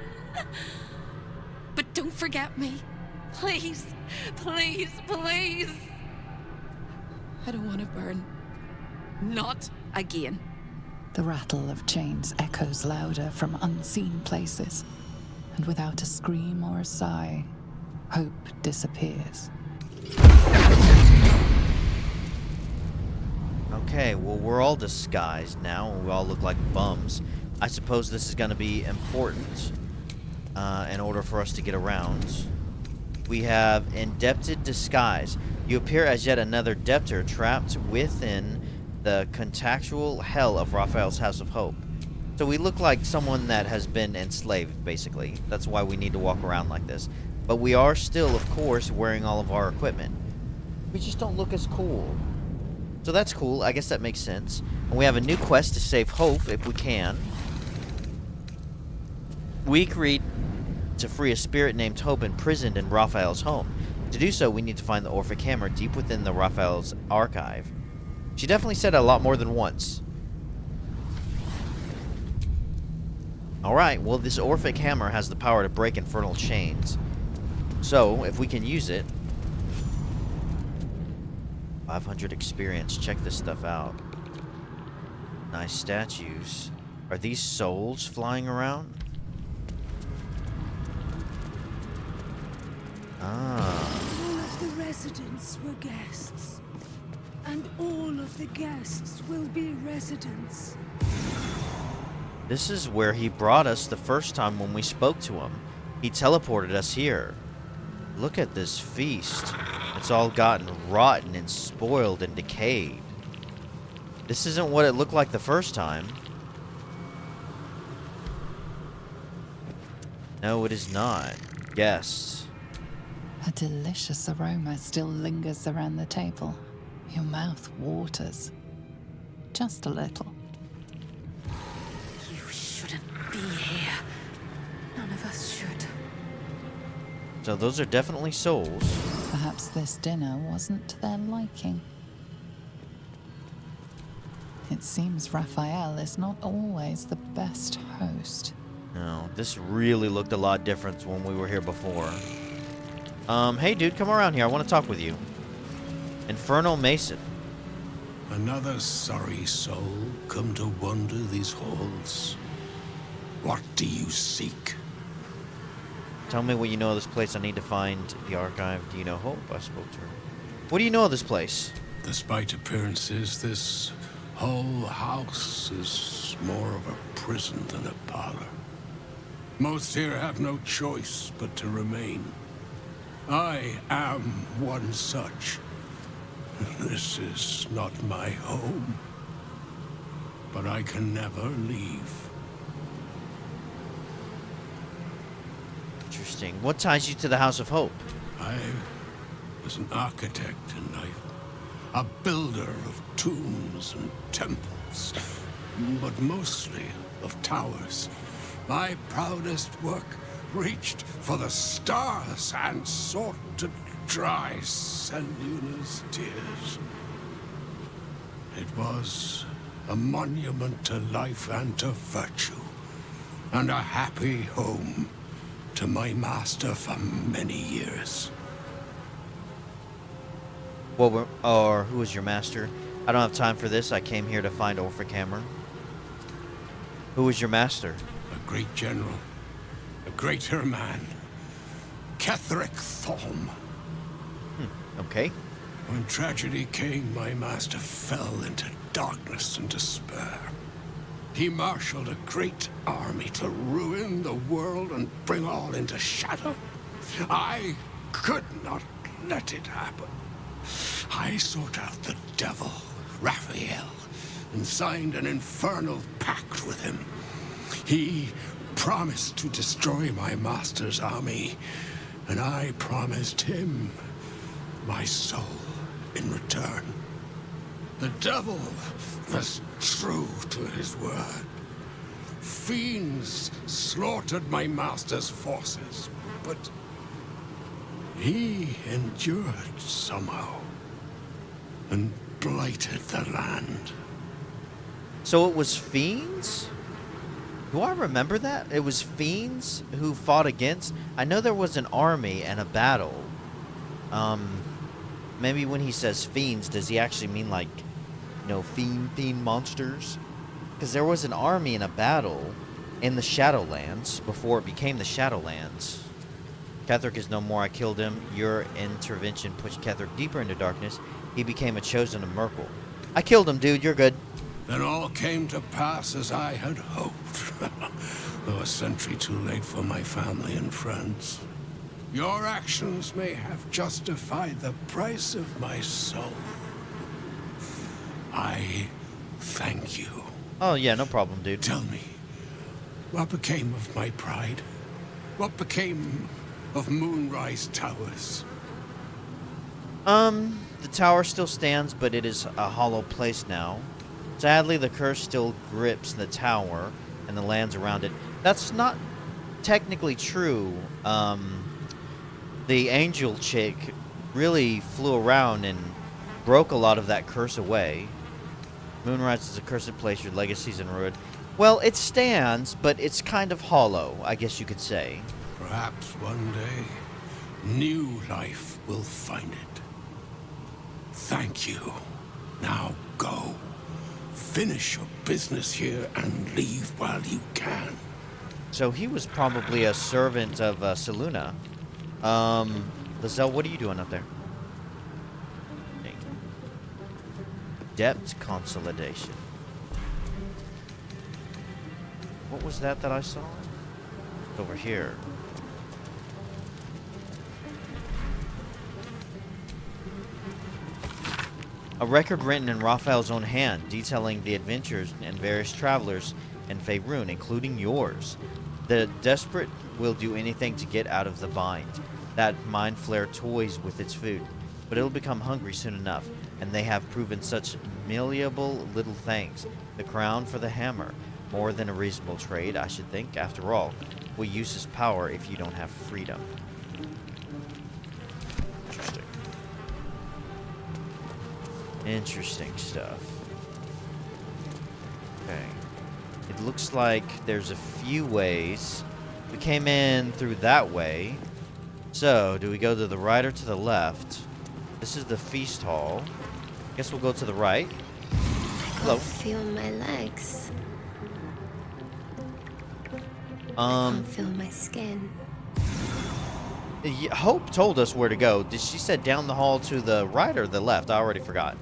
But don't forget me. Please, please, please. I don't want to burn. Not again. The rattle of chains echoes louder from unseen places, and without a scream or a sigh, hope disappears. Okay, well, we're all disguised now, and we all look like bums. I suppose this is going to be important in order for us to get around. We have Indebted Disguise. You appear as yet another debtor trapped within the contextual hell of Raphael's House of Hope. So we look like someone that has been enslaved, basically. That's why we need to walk around like this. But we are still, of course, wearing all of our equipment. We just don't look as cool. So that's cool. I guess that makes sense. And we have a new quest to save Hope, if we can. We agreed to free a spirit named Hope imprisoned in Raphael's home. To do so, we need to find the Orphic Hammer deep within the Raphael's archive. She definitely said it a lot more than once. Alright, well, this Orphic Hammer has the power to break infernal chains. So, if we can use it... 500 experience. Check this stuff out. Nice statues. Are these souls flying around? Ah. All of the residents were guests, and all of the guests will be residents. This is where he brought us the first time when we spoke to him. He teleported us here. Look at this feast. It's all gotten rotten and spoiled and decayed. This isn't what it looked like the first time. No, it is not. Guests. A delicious aroma still lingers around the table. Your mouth waters. Just a little. You shouldn't be here. None of us should. So those are definitely souls. Perhaps this dinner wasn't to their liking. It seems Raphael is not always the best host. No, this really looked a lot different when we were here before. Hey dude, come around here. I want to talk with you. Infernal Mason. Another sorry soul come to wander these halls. What do you seek? Tell me what you know of this place. I need to find the archive. Do you know Hope? I spoke to her. What do you know of this place? Despite appearances, this whole house is more of a prison than a parlor. Most here have no choice but to remain. I am one such. This is not my home, but I can never leave. Interesting. What ties you to the House of Hope? I was an architect in life, a builder of tombs and temples, but mostly of towers. My proudest work reached for the stars and sought to dry Selluna's tears. It was a monument to life and to virtue, and a happy home to my master for many years. Who was your master? I don't have time for this. I came here to find Orphic Hammer. Who was your master? A great general, a greater man, Ketheric Thorm. Okay. When tragedy came, my master fell into darkness and despair. He marshaled a great army to ruin the world and bring all into shadow. I could not let it happen. I sought out the devil, Raphael, and signed an infernal pact with him. He promised to destroy my master's army, and I promised him my soul in return. The devil was true to his word. Fiends slaughtered my master's forces, but he endured somehow and blighted the land. So it was fiends? Do I remember that? It was fiends who fought against... I know there was an army and a battle. Maybe when he says fiends, does he actually mean like, you know, fiend monsters? Because there was an army and a battle in the Shadowlands before it became the Shadowlands. Ketheric is no more. I killed him. Your intervention pushed Ketheric deeper into darkness. He became a chosen of Merkel. I killed him, dude. You're good. Then all came to pass as I had hoped. Though a century too late for my family and friends. Your actions may have justified the price of my soul. I thank you. Oh, yeah, no problem, dude. Tell me, what became of my pride? What became of Moonrise Towers? The tower still stands, but it is a hollow place now. Sadly, the curse still grips the tower and the lands around it. That's not technically true. The angel chick really flew around and broke a lot of that curse away. Moonrise is a cursed place, your legacy's in ruin. Well, it stands, but it's kind of hollow, I guess you could say. Perhaps one day, new life will find it. Thank you. Now go. Finish your business here and leave while you can. So he was probably a servant of Selûne. Lae'zel, what are you doing up there? Depth consolidation. What was that I saw? Over here. A record written in Raphael's own hand, detailing the adventures and various travelers in Faerun, including yours. The desperate will do anything to get out of the bind. That mind flare toys with its food, but it'll become hungry soon enough, and they have proven such malleable little things. The crown for the hammer. More than a reasonable trade, I should think. After all, what use is power if you don't have freedom? Interesting. Interesting stuff. Okay. It looks like there's a few ways. We came in through that way. So, do we go to the right or to the left? This is the feast hall. Guess we'll go to the right. Hello. I feel my legs. Um, I can't feel my skin. Hope told us where to go. Did she said down the hall to the right or the left? I already forgot.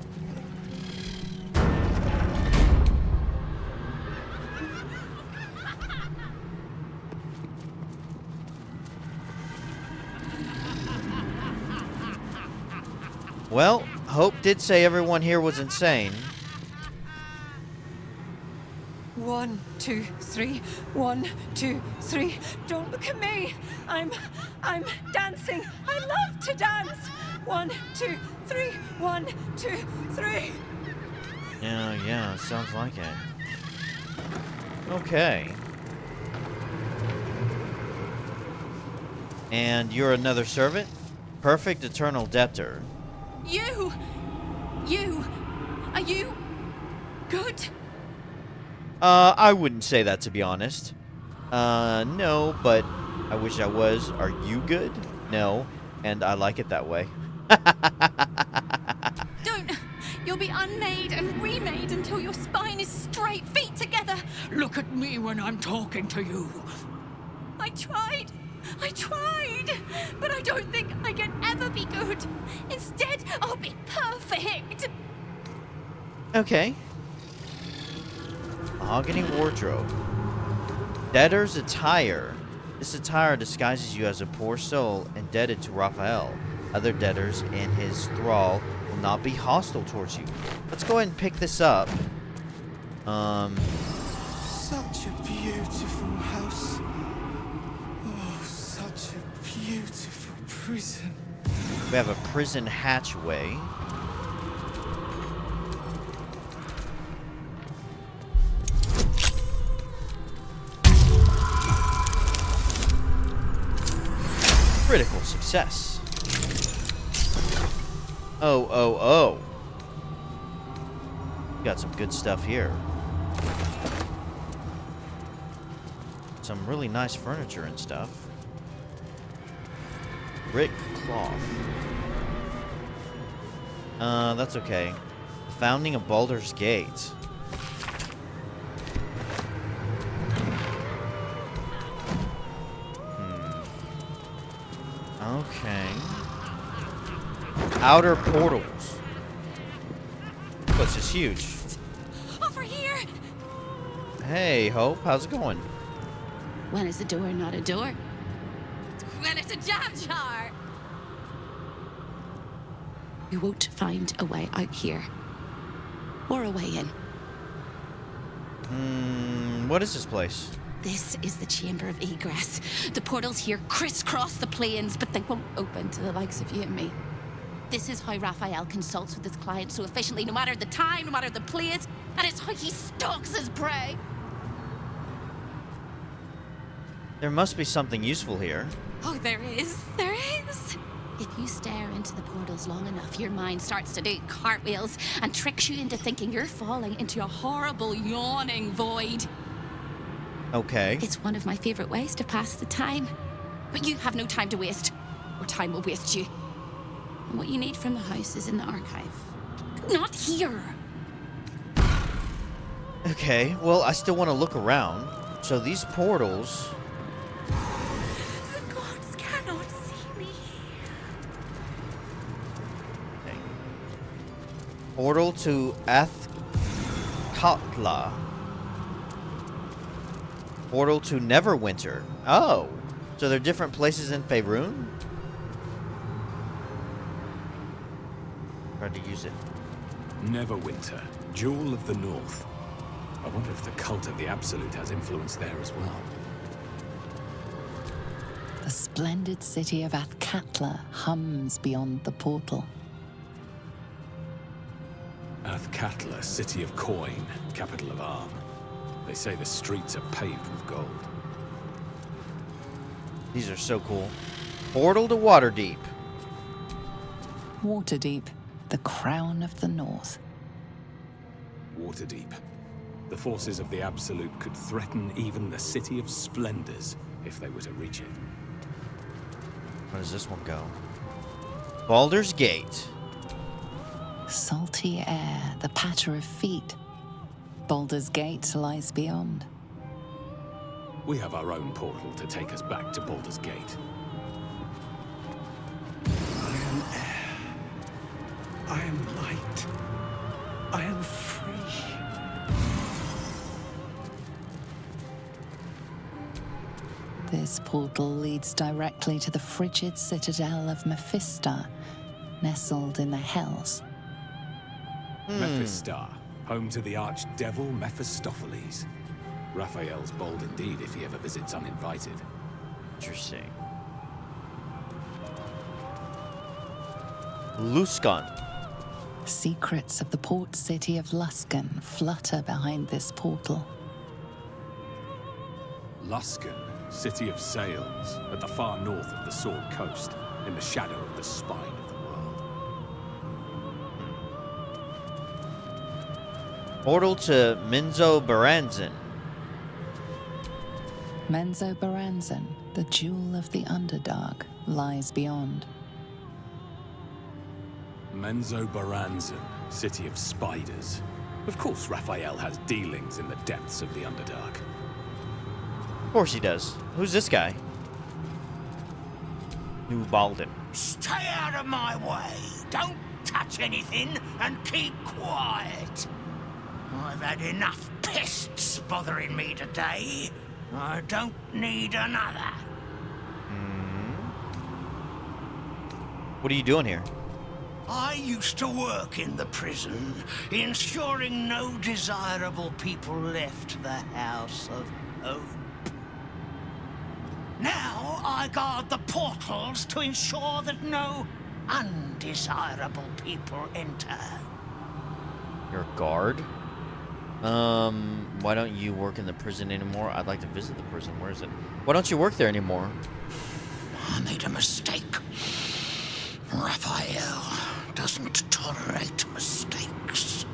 Well, Hope did say everyone here was insane. 1, 2, 3. 1, 2, 3. Don't look at me. I'm dancing. I love to dance. 1, 2, 3. 1, 2, 3. Yeah, sounds like it. Okay. And you're another servant? Perfect eternal debtor. You! Are you good? I wouldn't say that, to be honest. No, but I wish I was. Are you good? No, and I like it that way. Don't! You'll be unmade and remade until your spine is straight, feet together. Look at me when I'm talking to you. I tried. I tried, but I don't think I can ever be good. Instead, I'll be perfect. Okay. Mahogany wardrobe. Debtor's attire. This attire disguises you as a poor soul indebted to Raphael. Other debtors in his thrall will not be hostile towards you. Let's go ahead and pick this up. Such a beautiful house. Oh, such a beautiful prison. We have a prison hatchway. Critical success. Oh. Got some good stuff here. Some really nice furniture and stuff. Brick cloth. That's okay. The founding of Baldur's Gate. Okay. Outer portals. This is huge. Over here. Hey, Hope. How's it going? When is a door not a door? When it's a jam jar. You won't find a way out here. Or a way in. What is this place? This is the chamber of egress. The portals here crisscross the plains, but they won't open to the likes of you and me. This is how Raphael consults with his clients so efficiently, no matter the time, no matter the place, and it's how he stalks his prey. There must be something useful here. Oh, there is. There is. If you stare into the portals long enough, your mind starts to do cartwheels and tricks you into thinking you're falling into a horrible, yawning void. Okay. It's one of my favorite ways to pass the time. But you have no time to waste, or time will waste you. And what you need from the house is in the archive. Not here. Okay, well, I still want to look around. So these portals... The gods cannot see me here. Okay. Portal to Athkatla. Portal to Neverwinter. Oh, so there are different places in Faerun? Try to use it. Neverwinter, Jewel of the North. I wonder if the cult of the Absolute has influence there as well. The splendid city of Athkatla hums beyond the portal. Athkatla, city of coin, capital of Arm. They say the streets are paved with gold. These are so cool. Portal to Waterdeep. Waterdeep, the crown of the north. Waterdeep. The forces of the Absolute could threaten even the City of Splendors if they were to reach it. Where does this one go? Baldur's Gate. Salty air, the patter of feet. Baldur's Gate lies beyond. We have our own portal to take us back to Baldur's Gate. I am air. I am light. I am free. This portal leads directly to the frigid citadel of Mephistar, nestled in the Hells. Mephistar, home to the archdevil Mephistopheles. Raphael's bold indeed if he ever visits uninvited. Interesting. Luskan. Secrets of the port city of Luskan flutter behind this portal. Luskan, city of sails, at the far north of the Sword Coast, in the shadow of the spine of the world. Portal to Menzo Baranzan. Menzo Baranzan, the jewel of the Underdark, lies beyond. Menzo Baranzan, city of spiders. Of course Raphael has dealings in the depths of the Underdark. Of course he does. Who's this guy? New Baldur. Stay out of my way. Don't touch anything and keep quiet. I've had enough pests bothering me today. I don't need another. What are you doing here? I used to work in the prison, ensuring no desirable people left the House of Hope. Now I guard the portals to ensure that no undesirable people enter. You're a guard? Why don't you work in the prison anymore? I'd like to visit the prison. Where is it? Why don't you work there anymore? I made a mistake. Raphael doesn't tolerate mistakes.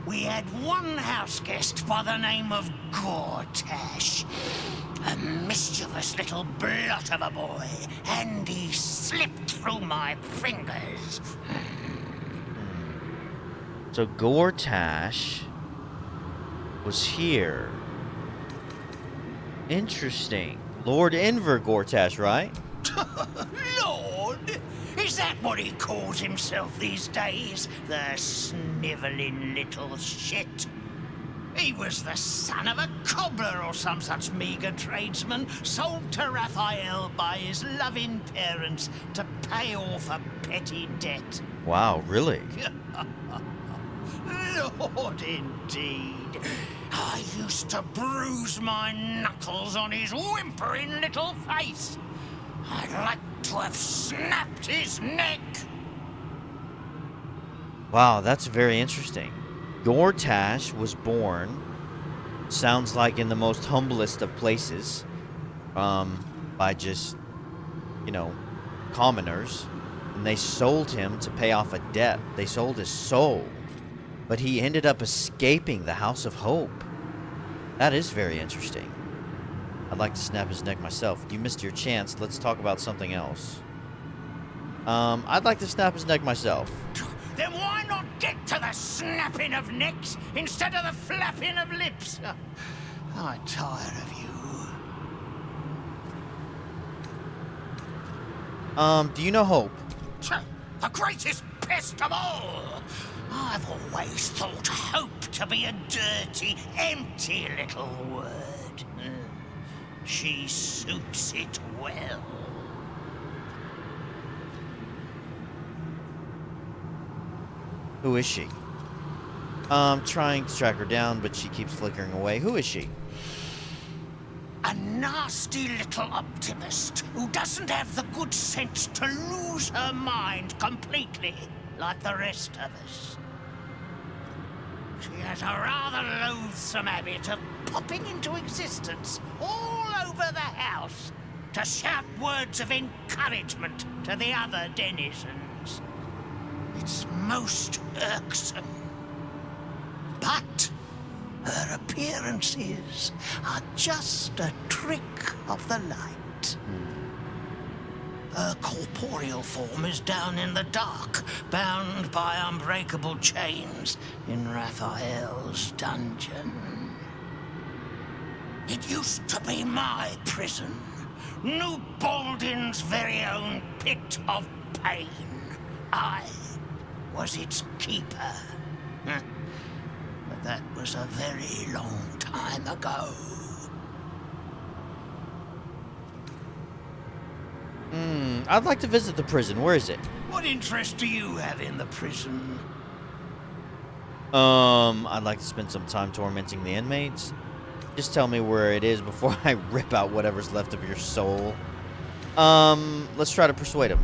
We had one house guest by the name of Gortash. A mischievous little blot of a boy, and he slipped through my fingers. So Gortash was here. Interesting. Lord Inver Gortash, right? Lord? Is that what he calls himself these days? The snivelling little shit. He was the son of a cobbler or some such meager tradesman, sold to Raphael by his loving parents to pay off a petty debt. Wow, really? Lord, indeed. I used to bruise my knuckles on his whimpering little face. I'd like to have snapped his neck. Wow, that's very interesting. Gortash was born, sounds like in the most humblest of places, by just, commoners. And they sold him to pay off a debt. They sold his soul. But he ended up escaping the House of Hope. That is very interesting. I'd like to snap his neck myself. You missed your chance. Let's talk about something else. I'd like to snap his neck myself. Then why not get to the snapping of necks instead of the flapping of lips? I'm tired of you. Do you know Hope? The greatest pest of all. I've always thought hope to be a dirty, empty little word. She suits it well. Who is she? I'm trying to track her down, but she keeps flickering away. Who is she? A nasty little optimist who doesn't have the good sense to lose her mind completely, like the rest of us. She has a rather loathsome habit of popping into existence all over the house to shout words of encouragement to the other denizens. It's most irksome. But her appearances are just a trick of the light. Her corporeal form is down in the dark, bound by unbreakable chains in Raphael's dungeon. It used to be my prison, New Baldin's very own pit of pain. I was its keeper. But that was a very long time ago. I'd like to visit the prison. Where is it? What interest do you have in the prison? I'd like to spend some time tormenting the inmates. Just tell me where it is before I rip out whatever's left of your soul. Let's try to persuade him.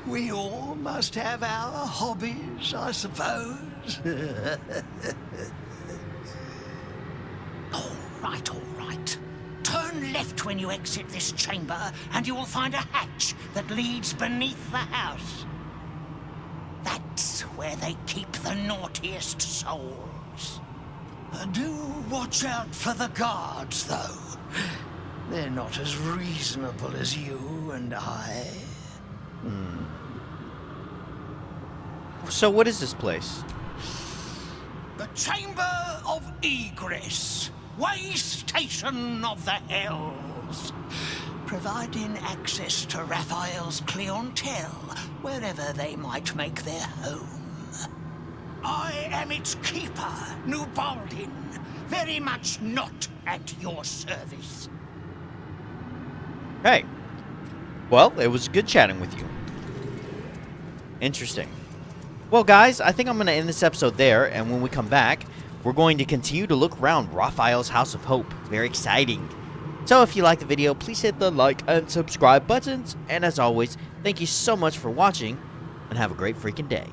We all must have our hobbies, I suppose. All right. Turn left when you exit this chamber, and you will find a hatch that leads beneath the house. That's where they keep the naughtiest souls. Do watch out for the guards, though. They're not as reasonable as you and I. So what is this place? The Chamber of Egress, way station of the Hells, providing access to Raphael's clientele wherever they might make their home. I am its keeper, New Baldin, very much not at your service. Hey. Well, it was good chatting with you. Interesting. Well, guys, I think I'm going to end this episode there, and when we come back, we're going to continue to look around Raphael's House of Hope. Very exciting. So if you liked the video, please hit the like and subscribe buttons, and as always, thank you so much for watching, and have a great freaking day.